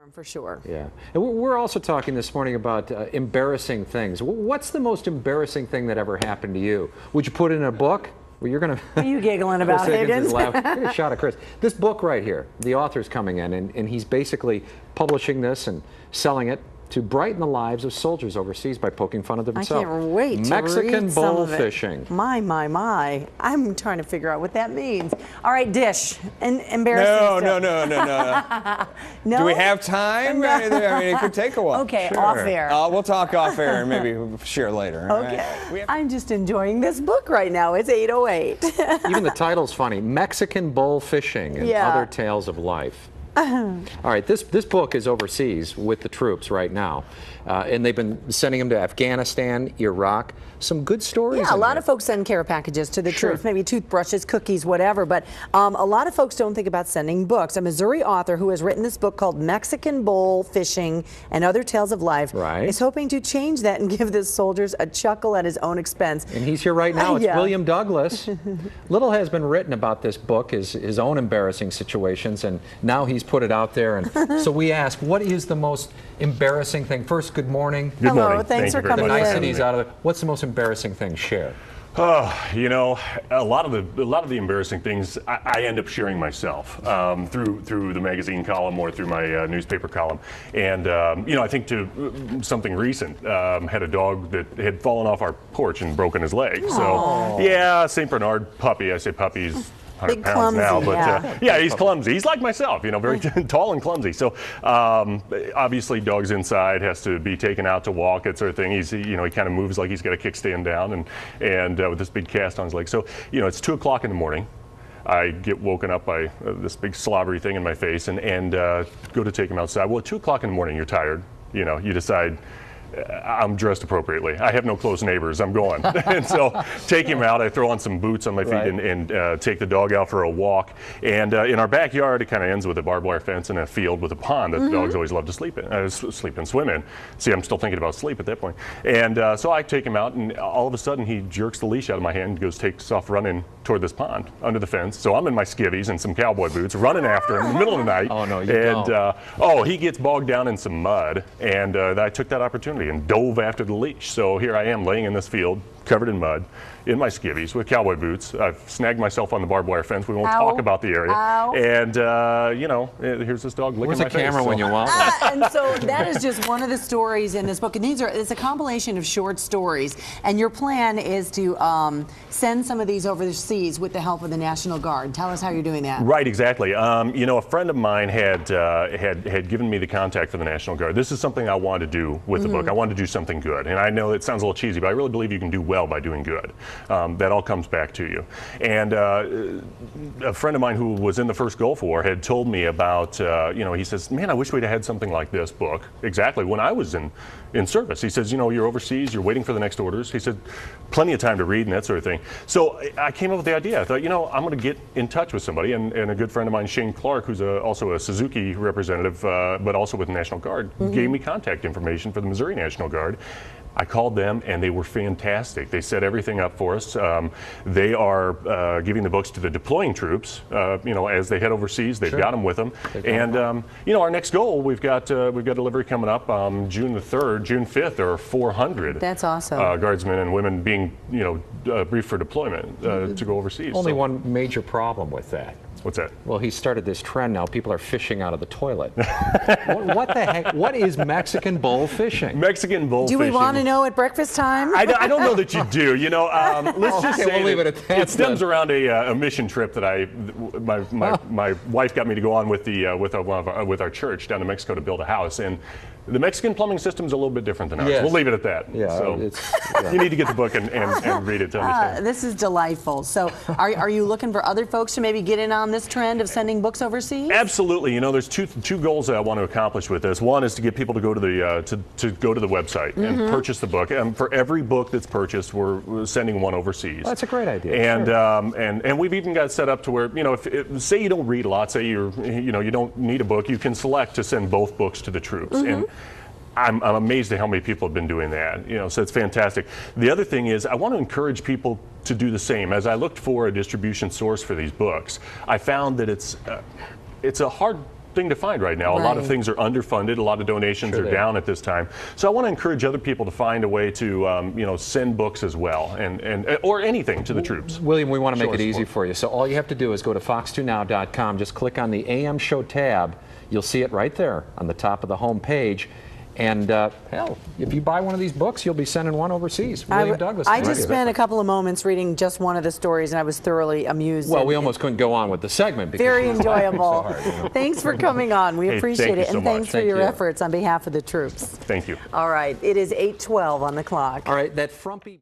For sure. Yeah. And we're also talking this morning about embarrassing things. What's the most embarrassing thing that ever happened to you? Would you put it in a book? Well, you're going to... What are you giggling about, Higgins? Take a shot at Chris. This book right here, the author's coming in, and he's basically publishing this and selling it to brighten the lives of soldiers overseas by poking fun at themselves. I can't wait to Mexican read some bull of it. fishing. My. I'm trying to figure out what that means. All right, Dish. Embarrassing No. No? Do we have time? I mean, it could take a while. Okay, Sure. off air. We'll talk off air and maybe share later. Okay. Right? I'm just enjoying this book right now. It's 8:08. Even the title's funny. Mexican bull fishing and other tales of life. All right, this book is overseas with the troops right now, and they've been sending them to Afghanistan, Iraq. Some good stories. Yeah, a lot of folks send care packages to the troops, maybe toothbrushes, cookies, whatever. But a lot of folks don't think about sending books. A Missouri author who has written this book called Mexican Bull Fishing and Other Tales of Life is hoping to change that and give the soldiers a chuckle at his own expense. And he's here right now. It's William Douglas. Little has been written about this book, his own embarrassing situations, and now he's put it out there. And so we ask, what is the most embarrassing thing? First, good morning. Good morning. Hello, thanks for coming in. Nice that he's out of it. What's the most embarrassing thing? Share. You know, a lot of the embarrassing things I end up sharing myself through the magazine column or through my newspaper column. And you know, I think to something recent, had a dog that had fallen off our porch and broken his leg. So yeah, St. Bernard puppy. I say puppy's 100 pounds clumsy, now, but yeah, he's clumsy. He's like myself, you know, very tall and clumsy. So obviously, dog's inside, has to be taken out to walk, that sort of thing. He's, you know, he kind of moves like he's got a kickstand down, and with this big cast on his leg. So you know, it's 2 o'clock in the morning. I get woken up by this big slobbery thing in my face, and go to take him outside. Well, at 2 o'clock in the morning, you're tired. You know, you decide. I'm dressed appropriately. I have no close neighbors. I'm going. And so take him out. I throw on some boots on my feet and take the dog out for a walk. And in our backyard, it kind of ends with a barbed wire fence and a field with a pond that the dogs always love to swim in. See, I'm still thinking about sleep at that point. And so I take him out, and all of a sudden he jerks the leash out of my hand and takes off running toward this pond under the fence. So I'm in my skivvies and some cowboy boots running after him in the middle of the night. Oh, no, you don't. He gets bogged down in some mud, and I took that opportunity and dove after the leash. So here I am laying in this field covered in mud in my skivvies with cowboy boots. I've snagged myself on the barbed wire fence. We won't talk about the area. And you know, here's this dog licking my face. Where's the camera when you want one? And so that is just one of the stories in this book. And it's a compilation of short stories. And your plan is to send some of these overseas with the help of the National Guard. Tell us how you're doing that. Right, exactly. You know, a friend of mine had given me the contact for the National Guard. This is something I wanted to do with the book. I wanted to do something good. And I know it sounds a little cheesy, but I really believe you can do well by doing good. That all comes back to you. And a friend of mine who was in the first Gulf War had told me about, you know, he says, man, I wish we'd had something like this book exactly when I was in service. He says, you know, you're overseas, you're waiting for the next orders. He said, plenty of time to read and that sort of thing. So I came up with the idea. I thought, you know, I'm going to get in touch with somebody. And a good friend of mine, Shane Clark, who's also a Suzuki representative, but also with the National Guard, gave me contact information for the Missouri National Guard. I called them, and they were fantastic. They set everything up for us. They are giving the books to the deploying troops. You know, as they head overseas, they've got them with them. And you know, our next goal, we've got delivery coming up June the 3rd, June 5th. There are 400. That's awesome. Guardsmen and women being, you know, briefed for deployment to go overseas. Only one major problem with that. What's that? Well, he started this trend now. People are fishing out of the toilet. What the heck? What is Mexican bull fishing? Mexican bull fishing. Do we want to know at breakfast time? I don't know that you do. You know, let's just say we'll leave it at that. It stems around a mission trip that my wife got me to go on with our church down to Mexico to build a house. And the Mexican plumbing system is a little bit different than ours. Yes. We'll leave it at that. Yeah, so you need to get the book and read it to understand. This is delightful. So are you looking for other folks to maybe get in on this trend of sending books overseas? Absolutely. You know, there's two goals that I want to accomplish with this. One is to get people to go to the website and purchase the book. And for every book that's purchased, we're sending one overseas. That's a great idea. And sure. and we've even got it set up to where, you know, if say you don't read a lot, say you don't need a book, you can select to send both books to the troops. And I'm amazed at how many people have been doing that. You know, so it's fantastic. The other thing is, I want to encourage people to do the same. As I looked for a distribution source for these books, I found that it's a hard thing to find right now. A lot of Right. things are underfunded. A lot of donations are down at this time. So I want to encourage other people to find a way to, you know, send books as well, and or anything to the troops. William, we want to make Show it us easy support. for you. So all you have to do is go to fox2now.com. Just click on the AM Show tab. You'll see it right there on the top of the home page. And hell, if you buy one of these books, you'll be sending one overseas. William Douglas. I thank just you. spent a couple of moments reading just one of the stories, and I was thoroughly amused. Well, and- we almost couldn't go on with the segment. Because Very it was laughing enjoyable. so hard. Thanks for coming on. We Hey, appreciate thank you it, so and much. thanks for Thank your you. efforts on behalf of the troops. Thank you. All right, it is 8:12 on the clock. All right, that frumpy.